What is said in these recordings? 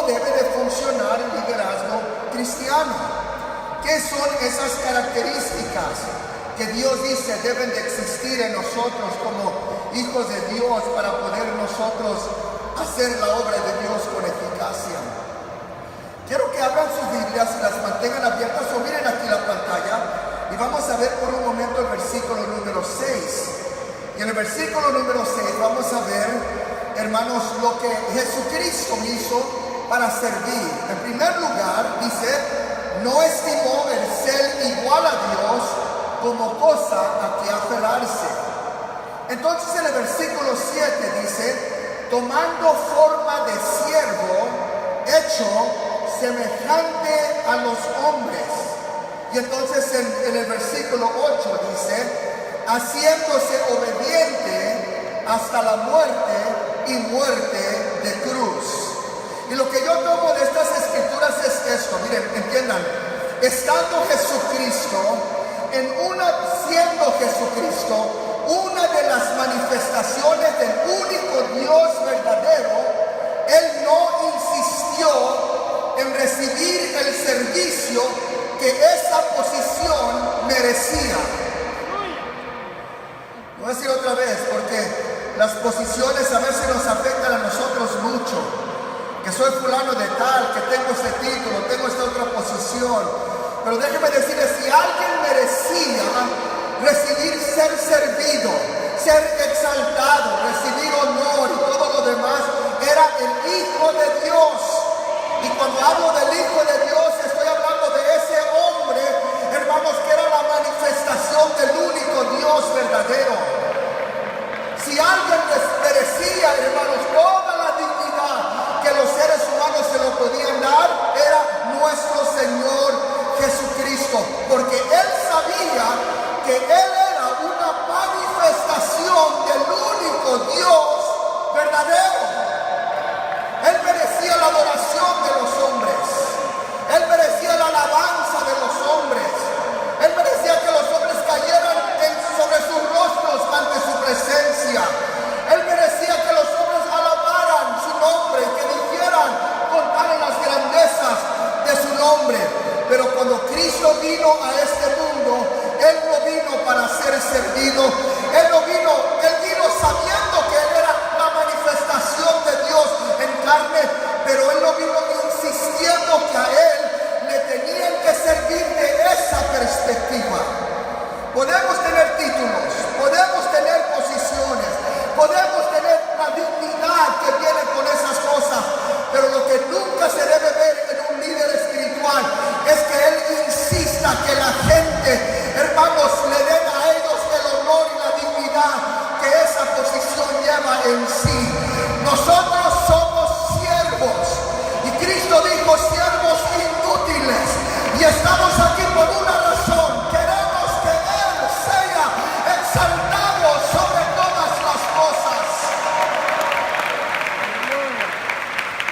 debe de funcionar el liderazgo cristiano? ¿Qué son esas características que Dios dice deben de existir en nosotros como hijos de Dios para poder nosotros hacer la obra de Dios con eficacia? Quiero que abran sus Biblias y las mantengan abiertas o miren aquí la pantalla y vamos a ver por un momento el versículo número 6. Y en el versículo número 6 vamos a ver, hermanos, lo que Jesucristo hizo para servir. En primer lugar, dice, no estimó el ser igual a Dios como cosa a que aferrarse. Entonces en el versículo 7 dice, tomando forma de siervo, hecho semejante a los hombres. Y entonces en el versículo 8 dice, haciéndose obediente hasta la muerte y muerte de cruz. Y lo que yo tomo de estas escrituras es esto, miren, entiendan, estando Jesucristo, siendo Jesucristo, una de las manifestaciones del único Dios verdadero, Él no insistió en recibir el servicio que esa posición merecía. Voy a decir otra vez, porque las posiciones a veces nos afectan a nosotros mucho. Que soy fulano de tal, que tengo ese título, tengo esta otra posición. Pero déjeme decirles, si alguien merecía recibir ser servido, ser exaltado, recibir honor y todo lo demás, era el Hijo de Dios. Y cuando hablo del Hijo de Dios, estoy hablando de ese hombre, hermanos, que era la manifestación del único Dios verdadero. Si alguien merecía, hermanos, toda la dignidad que los seres humanos se lo podían dar, era nuestro Señor Jesucristo, porque Él sabía que Él era una manifestación del único Dios verdadero. Él merecía la adoración de los hombres, Él merecía la alabanza de los hombres, Él merecía que los hombres cayeran sobre sus rostros ante su presencia. Él merecía que los hombres alabaran su nombre y que dijeran, contaran las grandezas de su nombre. Pero cuando Cristo vino a este mundo, Él no vino para ser servido. Él vino sabiendo que Él era la manifestación de Dios en carne, pero Él no vino insistiendo que a Él le tenían que servir de esa perspectiva. Podemos tener títulos, podemos tener posiciones, podemos tener la dignidad que viene con esas cosas, pero lo que nunca se debe ver en un líder espiritual es que él insista que la gente, hermanos, le den a ellos el honor y la dignidad que esa posición lleva en sí. Nosotros somos siervos y Cristo dijo siervos inútiles, y estamos aquí por una razón. Queremos que Él sea exaltado sobre todas las cosas.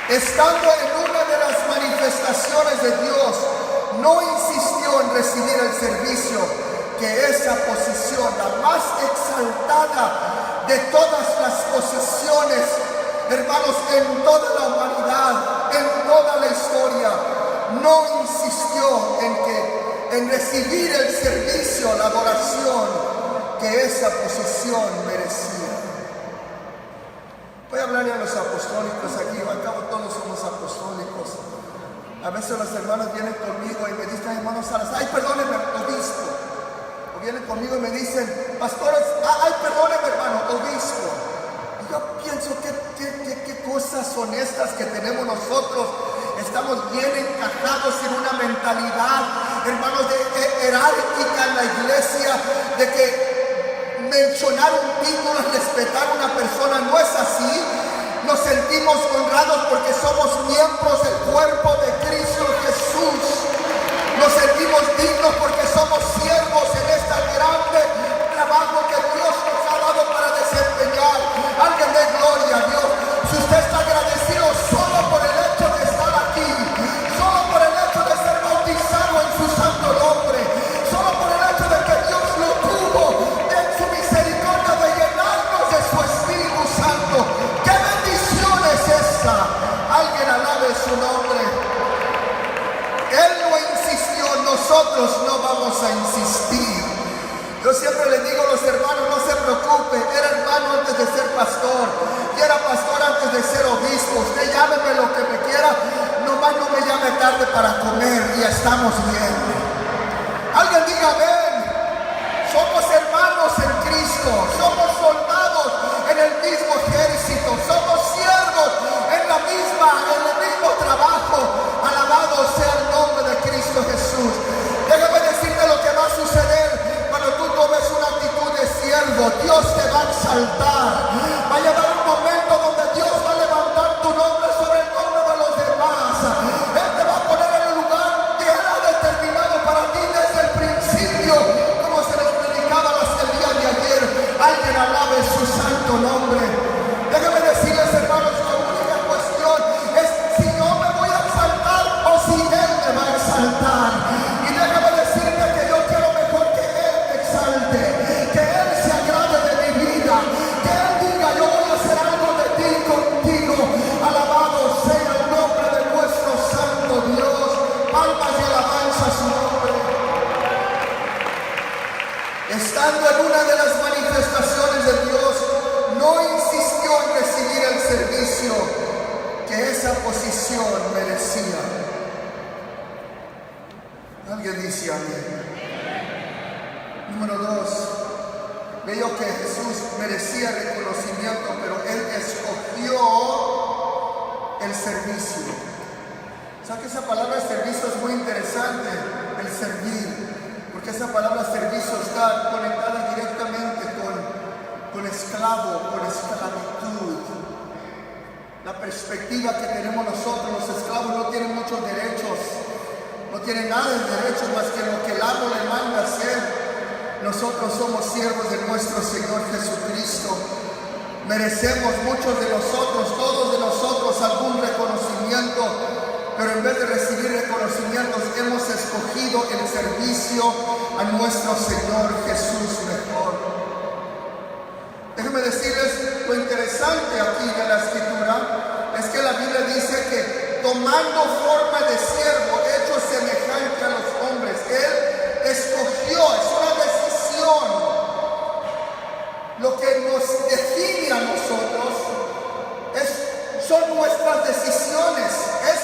Estando en una de las manifestaciones de Dios, no insistió en recibir el servicio que esa posición, la más exaltada de todas las posiciones, hermanos, en toda la humanidad, en toda la historia, no insistió en recibir el servicio, la adoración que esa posición merecía. Voy a hablarle a los apostólicos aquí, al cabo todos somos apostólicos. A veces los hermanos vienen conmigo y me dicen, hermano Salas, ay, perdóneme, obispo. O vienen conmigo y me dicen, pastores, ay, perdóneme, hermano, obispo. Y yo pienso, ¿qué cosas son estas que tenemos nosotros? Estamos bien encajados en una mentalidad, hermanos, de jerárquica en la iglesia, de que mencionar un título es respetar a una persona. No es así. Nos sentimos honrados porque somos miembros del cuerpo de Cristo Jesús. Nos sentimos dignos porque somos siervos en este grande trabajo que Dios nos ha dado para desempeñar. Alguien dé gloria a Dios. Si usted está agradecido solo por el hecho de estar aquí, solo por el hecho de ser bautizado en su santo nombre, solo por el hecho de que Dios lo tuvo en su misericordia de llenarnos de su Espíritu Santo, ¡qué bendición es esta! Alguien alabe su nombre. Yo siempre le digo a los hermanos, no se preocupe, era hermano antes de ser pastor, y era pastor antes de ser obispo. Usted llámeme lo que me quiera, nomás no me llame tarde para comer y estamos bien. Alguien diga amén. Somos hermanos en Cristo, somos soldados en el mismo ejército, somos siervos en el mismo trabajo. Alabado sea el nombre de Cristo Jesús. Déjame decirte lo que va a suceder cuando tú tomes una actitud de siervo. Dios te va a exaltar. Va a llegar un momento donde Dios va a levantar tu nombre sobre el nombre de los demás. Él te va a poner en el lugar que Él ha determinado para ti desde el principio, como se nos predicaba el día de ayer. Alguien alabe su santo nombre. Déjame decirles, hermanos, la única cuestión es si yo me voy a exaltar o si Él me va a exaltar. Y déjame decirte que yo quiero mejor que Él me exalte, que Él se agrade de mi vida, que Él diga yo voy a hacer algo de ti contigo. Alabado sea el nombre de nuestro santo Dios. Palmas y alabanza a su nombre. Estando en una de las manifestaciones de Dios, no insistió en recibir el servicio que esa posición merecía. Alguien dice amén. Número 2, veo que Jesús merecía reconocimiento, pero Él escogió el servicio. ¿Sabes que esa palabra servicio es muy interesante? El servir. Porque esa palabra servicio está conectada directamente con esclavo, con esclavitud. La perspectiva que tenemos nosotros, los esclavos no tienen muchos derechos, no tienen nada de derechos más que lo que el amo le manda hacer. Nosotros somos siervos de nuestro Señor Jesucristo. Merecemos muchos de nosotros, todos de nosotros, algún reconocimiento. Pero en vez de recibir reconocimientos, hemos escogido el servicio a nuestro Señor Jesús mejor. Déjenme decirles lo interesante aquí de la Escritura, es que la Biblia dice que tomando forma de siervo, hecho semejante a los hombres, Él escogió, es una decisión. Lo que nos define a nosotros son nuestras decisiones, es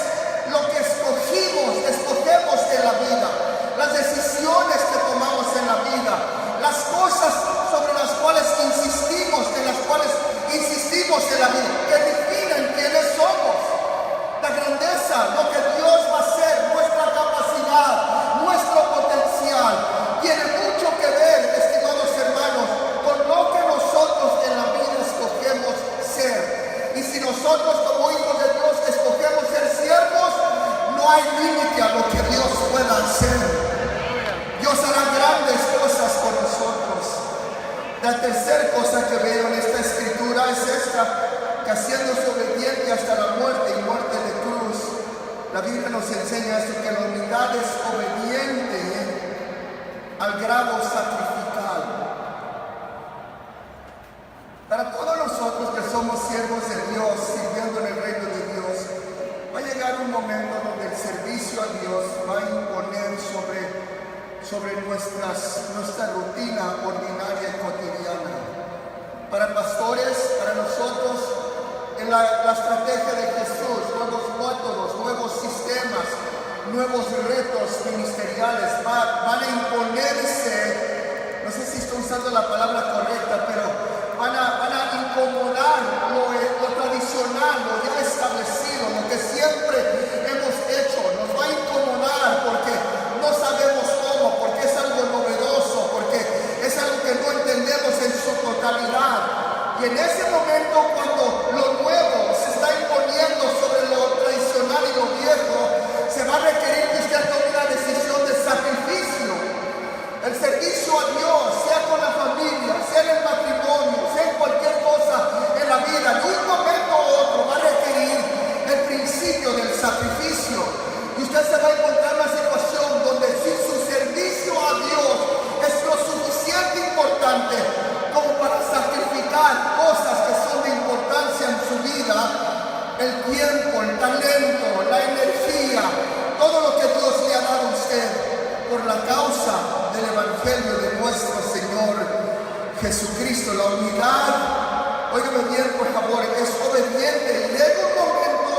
lo que escogemos en la vida, las decisiones que tomamos en la vida, las cosas sobre las cuales insistimos en la vida, que definen quiénes somos, la grandeza, lo que Dios va a hacer, nuestra capacidad, nuestro potencial, tiene mucho que ver, estimados hermanos, con lo que nosotros en la vida escogemos ser. Y si nosotros como hijos de Dios escogemos ser siervos, no hay límite a lo que Dios pueda hacer. Dios hará grandes cosas con nosotros. La tercera cosa que veo en esta escritura es esta, que haciéndose obediente hasta la muerte y muerte de cruz. La Biblia nos enseña esto, que la humildad es obediente al grado sacrificial. Para todos nosotros que somos siervos de Dios, sirviendo en el reino de Dios, va a llegar un momento donde el servicio a Dios va a imponer sobre nuestra rutina ordinaria y cotidiana. Para pastores, para nosotros, en la estrategia de Jesús, nuevos métodos, nuevos sistemas, nuevos retos ministeriales van a imponerse. No sé si estoy usando la palabra correcta, pero van a incomodar lo tradicional, lo ya establecido, lo que siempre hemos hecho. Nos va a incomodar porque no sabemos cómo, porque es algo novedoso, porque es algo que no entendemos en su totalidad. Y en ese momento, cuando lo nuevo se está imponiendo sobre lo tradicional y lo viejo, se va a requerir que usted tome una decisión de sacrificio. El servicio a Dios, sea con la familia, sea en el matrimonio, sea en cualquier cosa en la vida, de un momento a otro va a requerir el principio del sacrificio. Y usted se va a encontrar en una situación donde si su servicio a Dios es lo suficiente importante como para sacrificar cosas que son de importancia en su vida, el tiempo, el talento, la energía, todo lo que Dios le ha dado a usted, por la causa del Evangelio de nuestro Señor Jesucristo. La humildad, óigame bien por favor, es obediente. Y llega un momento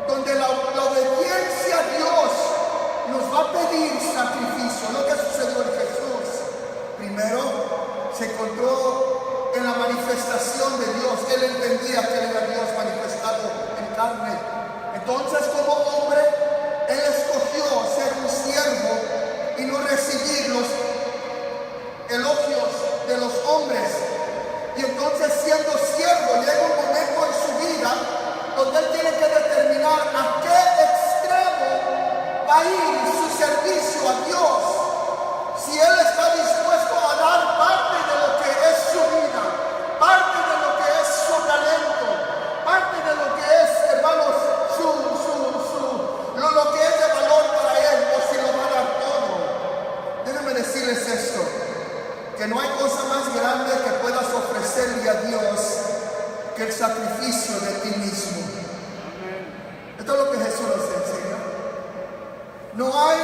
donde la obediencia a Dios nos va a pedir sacrificio. Lo que sucedió en Jesús. Primero se encontró en la manifestación de Dios. Él entendía que era Dios manifestado en carne. Entonces, como hombre, Él escogió ser un siervo y no recibir los elogios de los hombres. Y entonces, siendo siervo, llega un momento en su vida donde Él tiene que determinar a qué extremo va a ir su servicio a Dios. Si Él está dispuesto a dar parte de lo que es su vida, parte de lo que es su talento, parte de lo que es, hermanos, lo que es de valor para Él, o si lo va a dar todo. Déjenme decirles esto, que no hay cosa más grande que puedas ofrecerle a Dios que el sacrificio de ti mismo. Esto es lo que Jesús nos enseña. No hay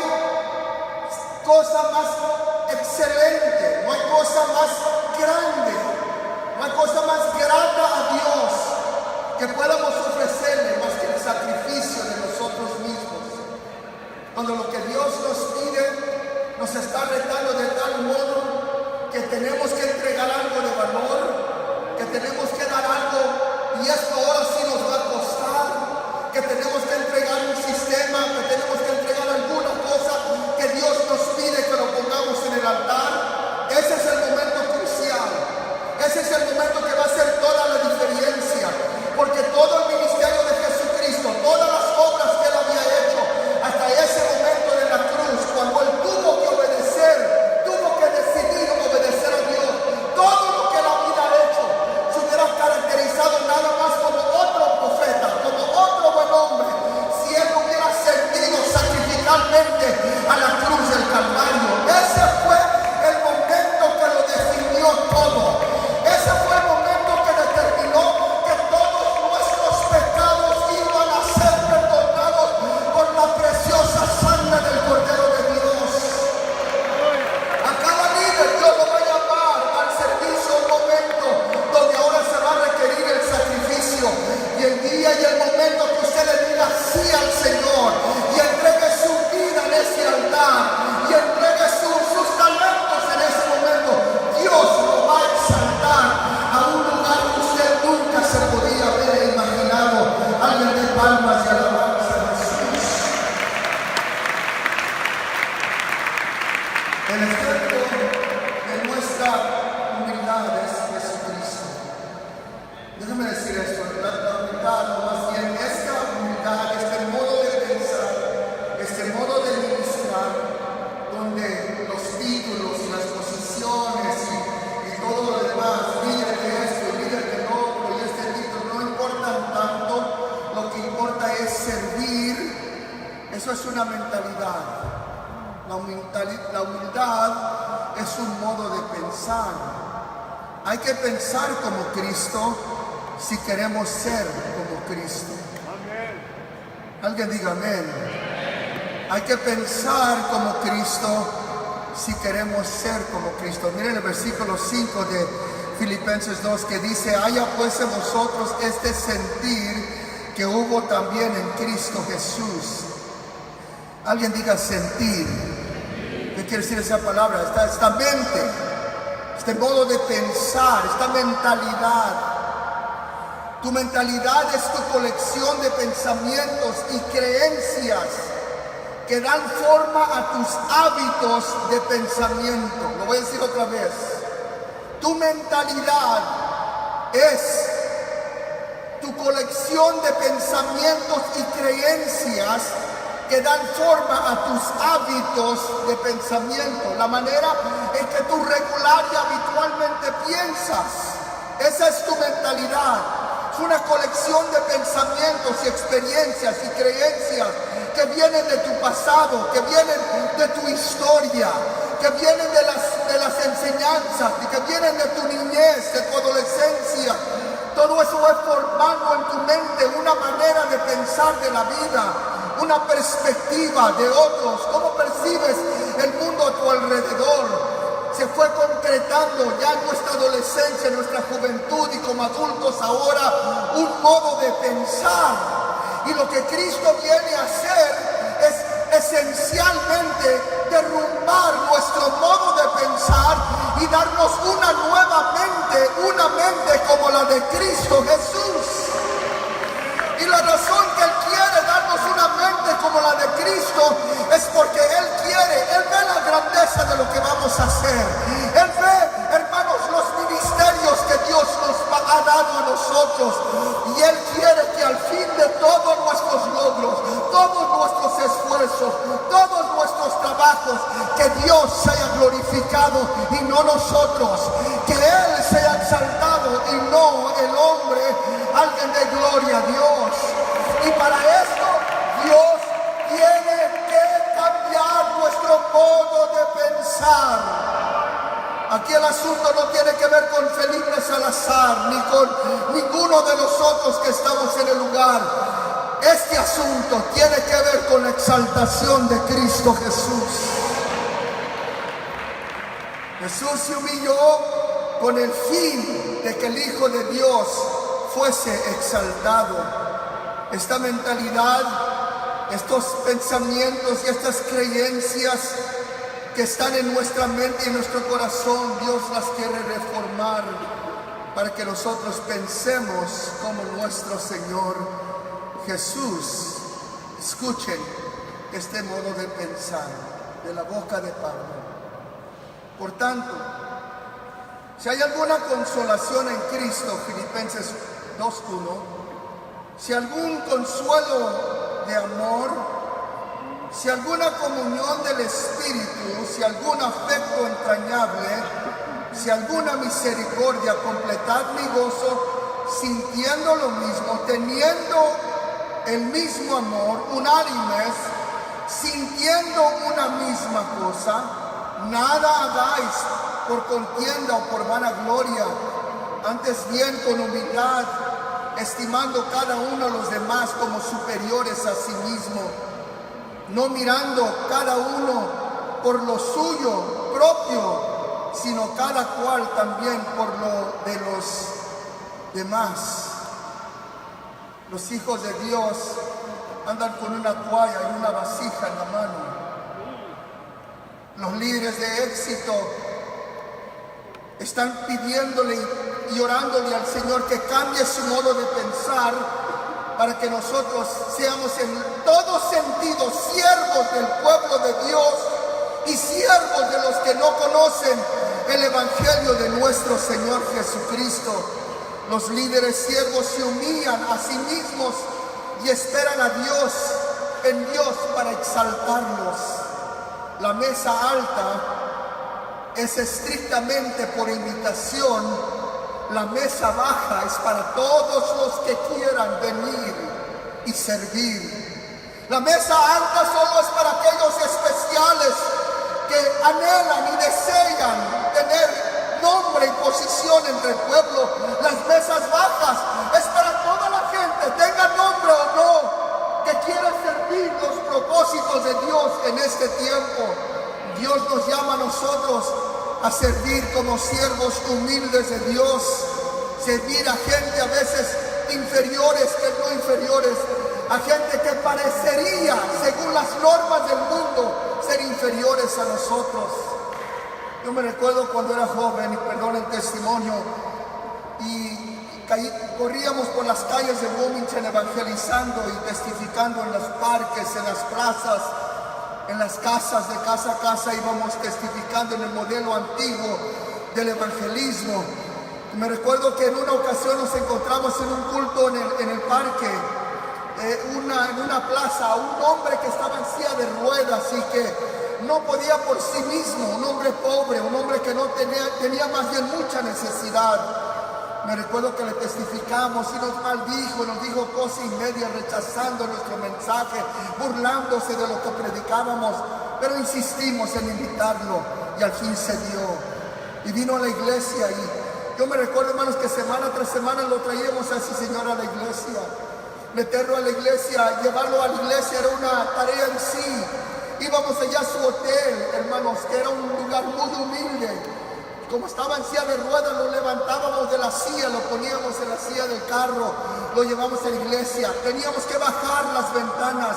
cosa más excelente, no hay cosa más grande, no hay cosa más grata a Dios que podamos ofrecerle más que el sacrificio de nosotros mismos. Cuando lo que Dios nos pide nos está retando de tal modo que tenemos que entregar algo de valor, que tenemos que dar algo, y esto ahora sí nos va a costar, que tenemos que entregar un sistema, que tenemos que entregar alguna cosa que Dios nos pide que lo pongamos en el altar. Ese es el momento crucial, ese es el momento que va a hacer toda la diferencia, porque todo el ministerio de Jesucristo, todas las obras que Él había hecho hasta ese momento de la cruz, cuando Él tuvo que obedecer, tuvo que decidir obedecer a Dios, todo lo que Él había hecho se hubiera caracterizado nada más como otro profeta, como otro buen hombre, si Él hubiera servido sacrificalmente a la cruz del Calvario. Ese fue el momento que lo definió todo. Ese fue el momento que determinó que todos nuestros pecados iban a ser perdonados por la preciosa sangre del Cordero de Dios. A cada líder Dios lo va a llamar al servicio, un momento donde ahora se va a requerir el sacrificio, y el día y el momento que usted le diga sí al Señor y entregue su vida en ese altar y entregue sus talentos en ese momento, Dios lo va a exaltar a un lugar que usted nunca se podía haber imaginado. Alguien de palmas y alabanza a Jesús. El ejemplo de nuestra humildad es Jesucristo. Déjame decir esto, la humildad, o más bien esta humildad, este modo de pensar, este modo de ministrar, donde los títulos y las posiciones y todo lo demás, líder de esto, líder del otro y este título, no importan tanto. Lo que importa es servir. Eso es una mentalidad. La humildad es un modo de pensar. Hay que pensar como Cristo si queremos ser como Cristo. Alguien diga amén. Hay que pensar como Cristo si queremos ser como Cristo. Miren el versículo 5 de Filipenses 2 que dice: haya pues en vosotros este sentir que hubo también en Cristo Jesús. Alguien diga sentir. ¿Qué quiere decir esa palabra? Esta mente, este modo de pensar, esta mentalidad. Tu mentalidad es tu colección de pensamientos y creencias que dan forma a tus hábitos de pensamiento. Lo voy a decir otra vez. Tu mentalidad es tu colección de pensamientos y creencias que dan forma a tus hábitos de pensamiento, la manera en que tú regular y habitualmente piensas. Esa es tu mentalidad. Es una colección de pensamientos y experiencias y creencias que vienen de tu pasado, que vienen de tu historia, que vienen de las enseñanzas, y que vienen de tu niñez, de tu adolescencia. Todo eso va formando en tu mente una manera de pensar de la vida, una perspectiva de otros, cómo percibes percibes el mundo a tu alrededor. Se fue concretando ya en nuestra adolescencia, en nuestra juventud y como adultos ahora un modo de pensar. Y lo que Cristo viene a hacer es esencialmente derrumbar nuestro modo de pensar y darnos una nueva mente, una mente como la de Cristo Jesús. Y la razón que Él quiere darnos una mente como la de Cristo es porque Él ve la grandeza de lo que vamos a hacer. Él ve, hermanos, los ministerios que Dios nos ha dado a nosotros. Y Él quiere que al fin de todos nuestros logros, todos nuestros esfuerzos, todos nuestros trabajos, que Dios sea glorificado y no nosotros. Que Él sea exaltado y no el hombre, alguien de gloria a Dios. Y para esto Dios tiene que cambiar nuestro modo de pensar. Aquí el asunto no tiene que ver con Felipe Salazar ni con ninguno de nosotros que estamos en el lugar. Este asunto tiene que ver con la exaltación de Cristo Jesús. Jesús se humilló con el fin de que el Hijo de Dios fuese exaltado. Esta mentalidad, estos pensamientos y estas creencias que están en nuestra mente y en nuestro corazón, Dios las quiere reformar para que nosotros pensemos como nuestro Señor Jesús. Escuchen este modo de pensar de la boca de Pablo. Por tanto, si hay alguna consolación en Cristo, Filipenses 2:1, si algún consuelo de amor, si alguna comunión del Espíritu, si algún afecto entrañable, si alguna misericordia, completad mi gozo, sintiendo lo mismo, teniendo el mismo amor, unánimes, sintiendo una misma cosa, nada hagáis por contienda o por vanagloria, antes bien con humildad, estimando cada uno a los demás como superiores a sí mismo, no mirando cada uno por lo suyo propio, sino cada cual también por lo de los demás. Los hijos de Dios andan con una toalla y una vasija en la mano. Los líderes de éxito están pidiéndole y orándole al Señor que cambie su modo de pensar para que nosotros seamos en todo sentido siervos del pueblo de Dios y siervos de los que no conocen el Evangelio de nuestro Señor Jesucristo. Los líderes siervos se humillan a sí mismos y esperan a Dios, en Dios, para exaltarlos. La mesa alta es estrictamente por invitación. La mesa baja es para todos los que quieran venir y servir. La mesa alta solo es para aquellos especiales que anhelan y desean tener nombre y posición entre el pueblo. Las mesas bajas es para toda la gente, tenga nombre o no, que quiera servir los propósitos de Dios en este tiempo. Dios nos llama a nosotros a servir como siervos humildes de Dios, servir a gente a veces inferiores que no inferiores, a gente que parecería, según las normas del mundo, ser inferiores a nosotros. Yo me recuerdo cuando era joven, y perdón el testimonio, y corríamos por las calles de Wilmington evangelizando y testificando en los parques, en las plazas, en las casas, de casa a casa íbamos testificando en el modelo antiguo del evangelismo. Me recuerdo que en una ocasión nos encontramos en un culto en el parque, en una plaza, un hombre que estaba en silla de ruedas y que no podía por sí mismo, un hombre pobre, un hombre que no tenía más bien mucha necesidad. Me recuerdo que le testificamos y nos maldijo, nos dijo cosa y media, rechazando nuestro mensaje, burlándose de lo que predicábamos, pero insistimos en invitarlo y al fin se dio. Y vino a la iglesia y yo me recuerdo, hermanos, que semana tras semana lo traíamos a ese señor a la iglesia. Meterlo a la iglesia, llevarlo a la iglesia era una tarea en sí. Íbamos allá a su hotel, hermanos, que era un lugar muy humilde. Como estaba en silla de ruedas, lo levantábamos de la silla, lo poníamos en la silla del carro, lo llevamos a la iglesia. Teníamos que bajar las ventanas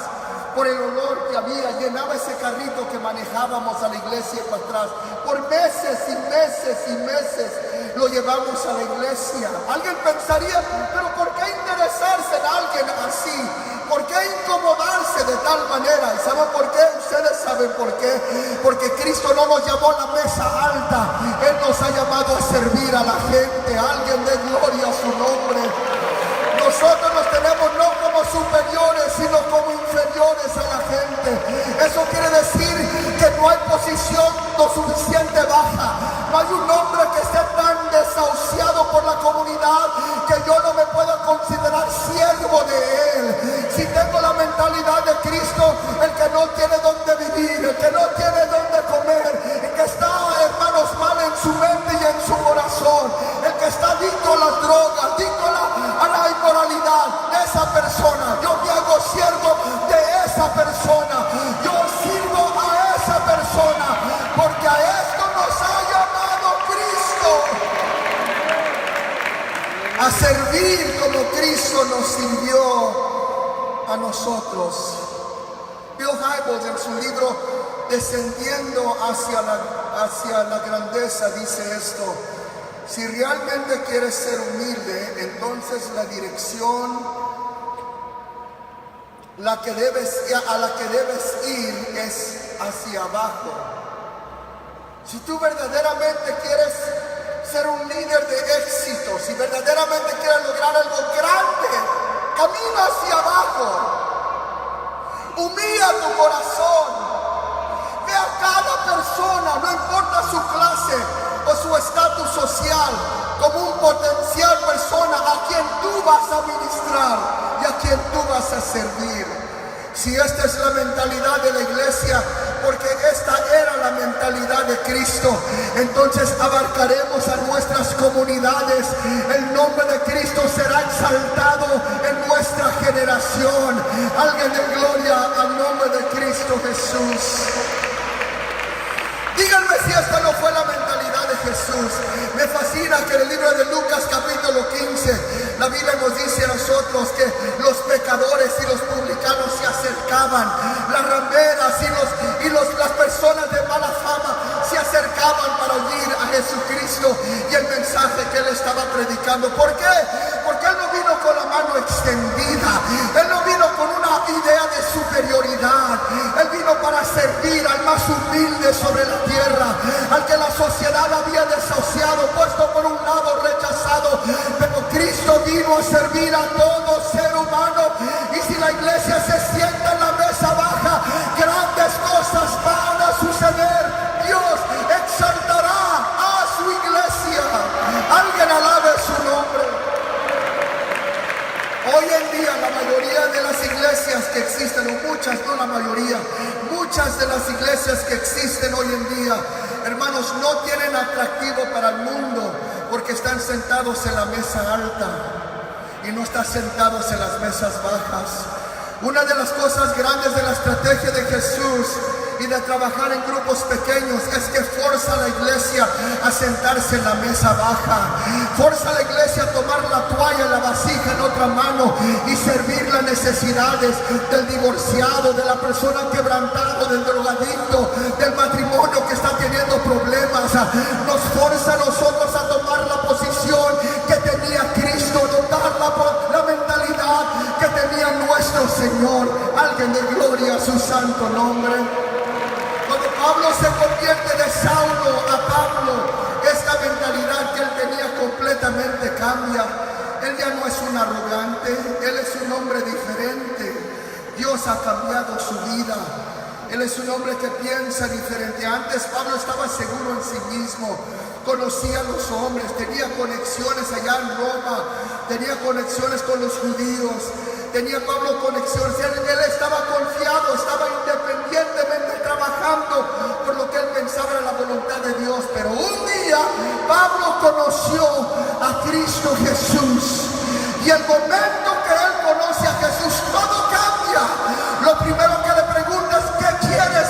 por el olor que había, llenaba ese carrito que manejábamos a la iglesia y para atrás. Por meses y meses y meses lo llevamos a la iglesia. Alguien pensaría, pero ¿por qué interesarse en alguien así? ¿Por qué incomodarse de tal manera? ¿Y saben por qué? Ustedes saben por qué. Porque Cristo no nos llamó a la mesa alta. Él nos ha llamado a servir a la gente. Alguien de gloria a su nombre. Nosotros nos tenemos no como superiores, sino como inferiores a la gente. Eso quiere decir que no hay posición lo suficiente baja. No hay un hombre que esté tan desahuciado por la comunidad que yo no me pueda considerar siervo de él. Si tengo la mentalidad de Cristo, el que no tiene dónde vivir, el que no tiene dónde comer, el que está, hermanos, mal en su mente y en su corazón, el que está adicto a las drogas, adicto a la inmoralidad, de esa persona, yo me hago siervo de esa persona, yo sirvo a esa persona, porque a esto nos ha llamado Cristo, a servir como Cristo nos sirvió a nosotros. Bill Hybels, en su libro Descendiendo hacia la grandeza, dice esto: si realmente quieres ser humilde, entonces la dirección a la que debes ir es hacia abajo. Si tú verdaderamente quieres ser un líder de éxito, si verdaderamente quieres lograr algo grande, camina hacia abajo. Humilla tu corazón. Ve a cada persona, no importa su clase o su estatus social, como un potencial persona a quien tú vas a ministrar y a quien tú vas a servir. Si esta es la mentalidad de la iglesia, porque esta era la mentalidad de Cristo, entonces abarcaremos a nuestras comunidades. El nombre de Cristo será exaltado en nuestra generación. Alguien de gloria al nombre de Cristo Jesús. Díganme si esta no fue la mentalidad de Jesús. Me fascina que en el libro de Lucas capítulo 15, la Biblia nos dice a nosotros que los pecadores y los publicanos se acercaban, las rameras y las personas de mala fama se acercaban para oír a Jesucristo y el mensaje que él estaba predicando. ¿Por qué? Porque él no vino con la mano extendida, él no vino con una idea de superioridad, él vino para servir al más humilde sobre la tierra, al que la sociedad había desahuciado, puesto por un lado, rechazado. Pero Cristo vino a servir a todo ser humano, y si la iglesia se sienta en la mesa baja, grandes cosas van a suceder. Dios exaltará a su iglesia. Alguien alabe su nombre. Hoy en día la mayoría de las iglesias que existen, o muchas, no la mayoría, muchas de las iglesias que existen hoy en día, hermanos, no tienen atractivo para el mundo, porque están sentados en la mesa alta y no están sentados en las mesas bajas. Una de las cosas grandes de la estrategia de Jesús y de trabajar en grupos pequeños es que forza a la iglesia a sentarse en la mesa baja, forza a la iglesia a tomar la toalla y la vasija en otra mano y servir las necesidades del divorciado, de la persona quebrantada, del drogadicto, del matrimonio que está teniendo problemas. Nos forza a nosotros a tomar la posición que tenía Cristo, notar la mentalidad que tenía nuestro Señor. Alguien de gloria a su santo nombre. Cuando Pablo se convierte de Saulo a Pablo, esta mentalidad que él tenía completamente cambia. Él ya no es un arrogante, él es un hombre diferente. Dios ha cambiado su vida. Él es un hombre que piensa diferente. Antes Pablo estaba seguro en sí mismo, conocía a los hombres, tenía conexiones allá en Roma, tenía conexiones con los judíos, tenía Pablo conexiones. Él estaba confiado, estaba independientemente trabajando por lo que él pensaba era la voluntad de Dios. Pero un día Pablo conoció a Cristo Jesús, y el momento que él conoce a Jesús, todo cambia. Lo primero que le preguntas: ¿qué quieres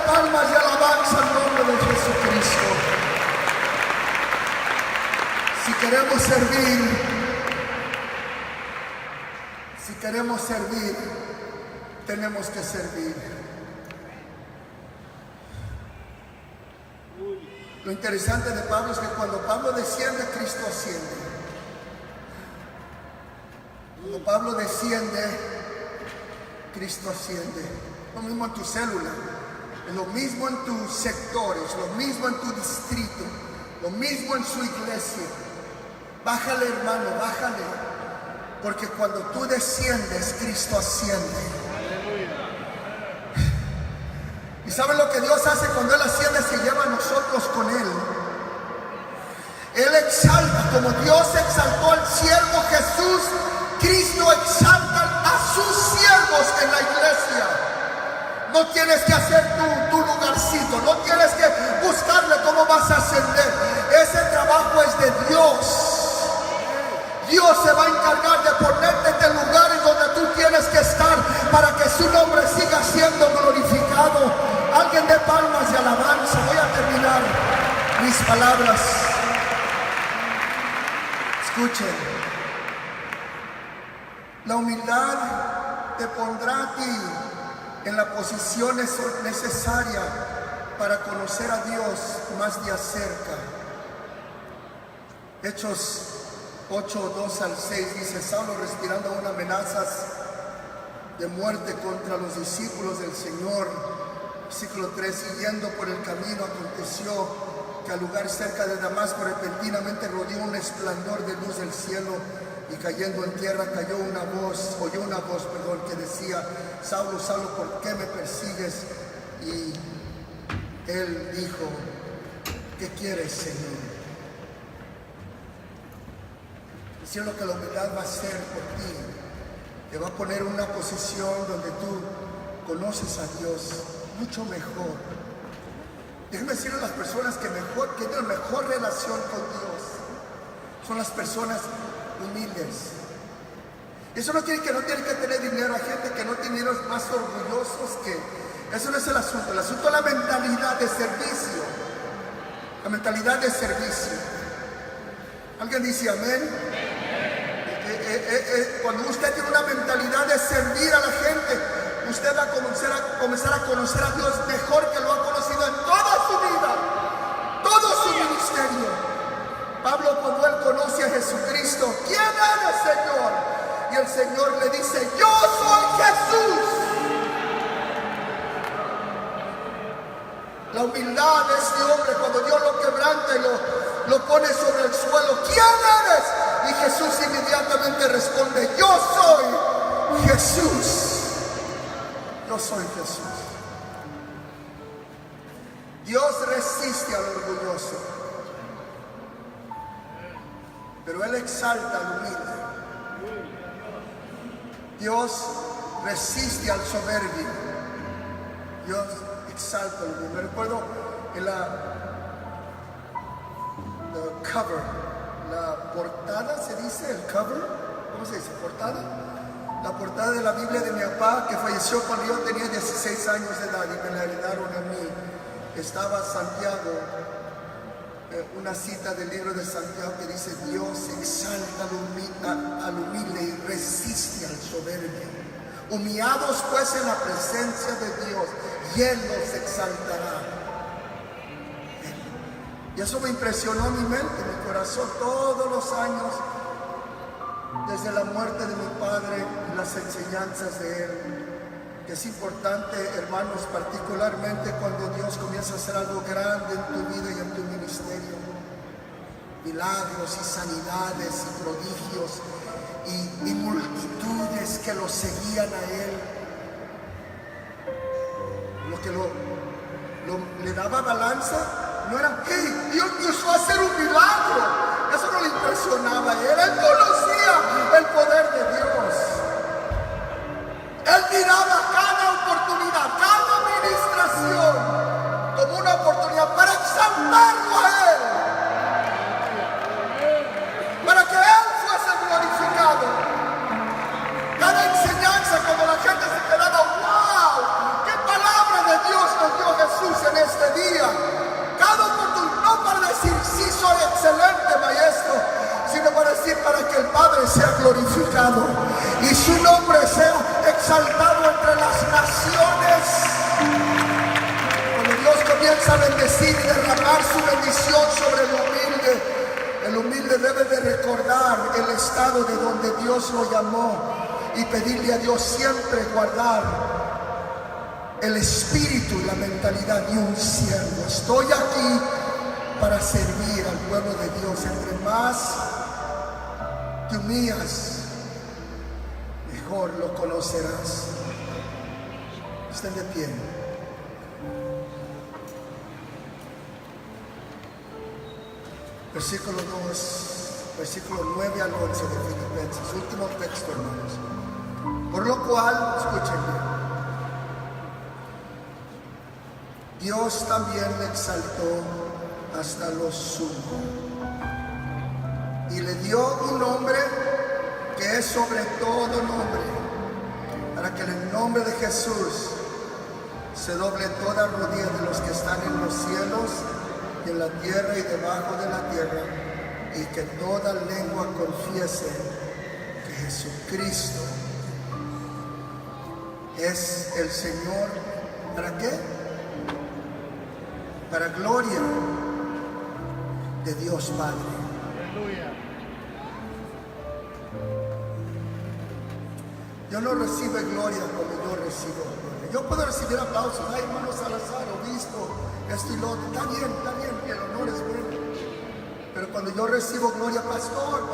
palmas y alabanza al nombre de Jesucristo. Si queremos servir, tenemos que servir. Lo interesante de Pablo es que cuando Pablo desciende, Cristo asciende. Cuando Pablo desciende, Cristo asciende. Lo mismo en tu célula, lo mismo en tus sectores, lo mismo en tu distrito, lo mismo en su iglesia. Bájale, hermano, bájale, porque cuando tú desciendes, Cristo asciende. ¿Y saben lo que Dios hace cuando Él asciende? Se lleva a nosotros con Él. Él exalta, como Dios exaltó al siervo Jesús, Cristo exalta a sus siervos en la iglesia. No tienes que hacer tu lugarcito, no tienes que buscarle cómo vas a ascender. Ese trabajo es de Dios. Dios se va a encargar de ponerte en lugares donde tú tienes que estar para que su nombre siga siendo glorificado. Alguien de palmas y alabanza. Voy a terminar mis palabras. Escuchen. La humildad te pondrá a ti en la posición necesaria para conocer a Dios más de cerca. Hechos 8, 2 al 6 dice: Saulo, respirando aún amenazas de muerte contra los discípulos del Señor. Versículo 3: siguiendo por el camino, aconteció que al lugar cerca de Damasco repentinamente rodeó un resplandor de luz del cielo, y cayendo en tierra oyó una voz, que decía: Saulo, Saulo, ¿por qué me persigues? Y él dijo: ¿qué quieres, Señor? Eso es lo que la humildad va a hacer por ti. Te va a poner en una posición donde tú conoces a Dios mucho mejor. Déjenme decirle a las personas que tienen mejor relación con Dios son las personas humildes. Eso no tiene que tener dinero. Hay gente que no tiene dinero, es más orgullosos que... Eso no es el asunto. El asunto es la mentalidad de servicio. La mentalidad de servicio. ¿Alguien dice amén? Cuando usted tiene una mentalidad de servir a la gente, usted va a comenzar a conocer a Dios mejor que lo ha conocido en toda su vida, todo su ministerio. Pablo, cuando él conoce a Jesucristo: ¿quién eres, Señor? Y el Señor le dice: yo soy Jesús. La humildad de este hombre, cuando Dios lo quebranta y lo pone sobre el suelo: ¿quién eres? Y Jesús inmediatamente responde: yo soy Jesús. Yo soy Jesús. Dios resiste al orgulloso, pero Él exalta al humilde. Dios resiste al soberbio. Dios exalta al humilde. Me recuerdo en la portada, ¿se dice el cover? ¿Cómo se dice? ¿Portada? La portada de la Biblia de mi papá, que falleció cuando yo tenía 16 años de edad y me la heredaron a mí. Estaba Santiago, una cita del libro de Santiago que dice: Dios exalta al humilde y resiste al soberbio. Humillados pues en la presencia de Dios, y Él los exaltará. Y eso me impresionó mi mente, mi corazón, todos los años, desde la muerte de mi padre y las enseñanzas de él. Que es importante, hermanos, particularmente cuando Dios comienza a hacer algo grande en tu vida y en tu ministerio. Milagros y sanidades y prodigios y multitudes que lo seguían a él. Lo que le daba balanza no era: hey, Dios me usó a hacer un milagro. Eso no le impresionaba a él. Él conocía el poder de Dios. Él miraba cada oportunidad, cada administración como una oportunidad para exaltarlo a él, para que él fuese glorificado. Cada enseñanza, cuando la gente se quedaba: wow, qué palabra de Dios nos dio Jesús. el Padre sea glorificado y su nombre sea exaltado entre las naciones. Cuando Dios comienza a bendecir y derramar su bendición sobre el humilde debe de recordar el estado de donde Dios lo llamó y pedirle a Dios siempre guardar el espíritu y la mentalidad de un siervo. Estoy aquí para servir al pueblo de Dios. Entre más te humillas, mejor lo conocerás. Estén de pie. Versículo 9 al 11 de Filipenses, último texto, hermanos. Por lo cual, escuchen bien, Dios también le exaltó hasta lo sumo y le dio un nombre que es sobre todo nombre, para que en el nombre de Jesús se doble toda rodilla de los que están en los cielos y en la tierra y debajo de la tierra, y que toda lengua confiese que Jesucristo es el Señor. ¿Para qué? Para gloria de Dios Padre. Aleluya. Dios no recibe gloria como yo recibo gloria. Yo puedo recibir aplausos, ay, hermano Salazar, obispo, esto y lo otro. Está bien, el honor es bueno. Pero cuando yo recibo gloria, pastor,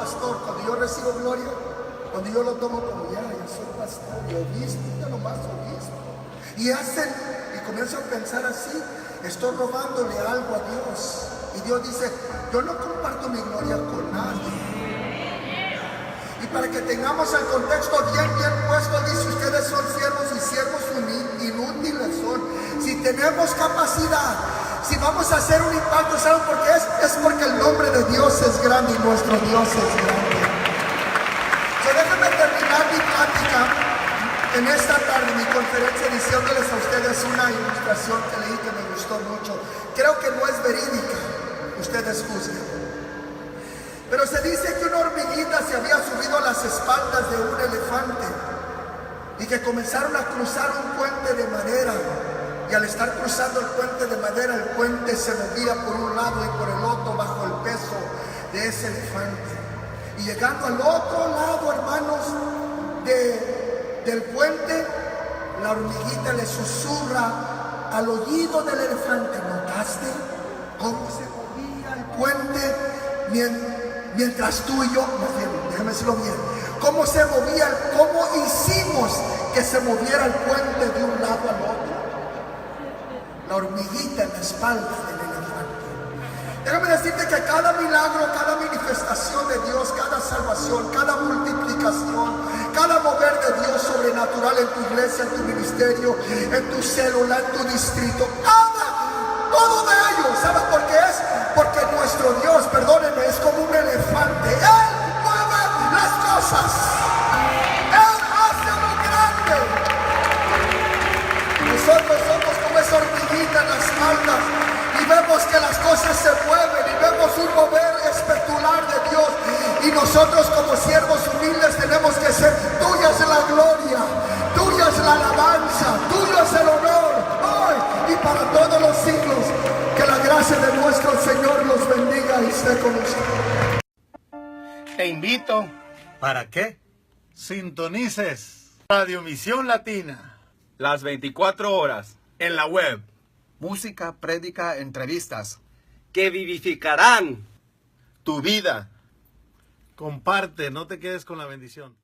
cuando yo recibo gloria, cuando yo lo tomo como ya, yo soy pastor y obispo, ya nomás obispo. Y comienzo a pensar así, estoy robándole algo a Dios. Y Dios dice, yo no comparto mi gloria con nadie. Y para que tengamos el contexto bien puesto, dice, ustedes son siervos y siervos inútiles son. Si tenemos capacidad, si vamos a hacer un impacto, ¿saben por qué es? Es porque el nombre de Dios es grande y nuestro Dios es grande. Déjenme terminar mi plática en esta tarde, mi conferencia, diciéndoles a ustedes una ilustración que leí que me gustó mucho. Creo que no es verídica, ustedes juzguen. Pero se dice que una hormiguita se había subido a las espaldas de un elefante y que comenzaron a cruzar un puente de madera. Y al estar cruzando el puente de madera, el puente se movía por un lado y por el otro bajo el peso de ese elefante. Y llegando al otro lado, hermanos, del puente, la hormiguita le susurra al oído del elefante. ¿Notaste cómo se movía el puente mientras tú y yo, más bien, déjame decirlo bien, cómo se movía, cómo hicimos que se moviera el puente de un lado al otro? La hormiguita en la espalda del elefante. Déjame decirte que cada milagro, cada manifestación de Dios, cada salvación, cada multiplicación, cada mover de Dios sobrenatural en tu iglesia, en tu ministerio, en tu célula, en tu distrito, todo de ello, ¿sabes por qué es? Porque nuestro Dios, perdónenme, es como un elefante. Él mueve las cosas. Él hace lo grande. Nosotros somos como esa hormiguita en las espaldas y vemos que las cosas se mueven y vemos un mover espectacular de Dios. Y nosotros como siervos humildes tenemos que ser, tuya es la gloria, tuya es la alabanza, tuyo es el honor, hoy y para todos los siglos. Que la gracia de nuestro Señor los bendiga y esté con ustedes. Te invito, ¿para qué? Sintonices Radio Misión Latina las 24 horas en la web. Música, prédica, entrevistas que vivificarán Tu vida. Comparte, no te quedes con la bendición.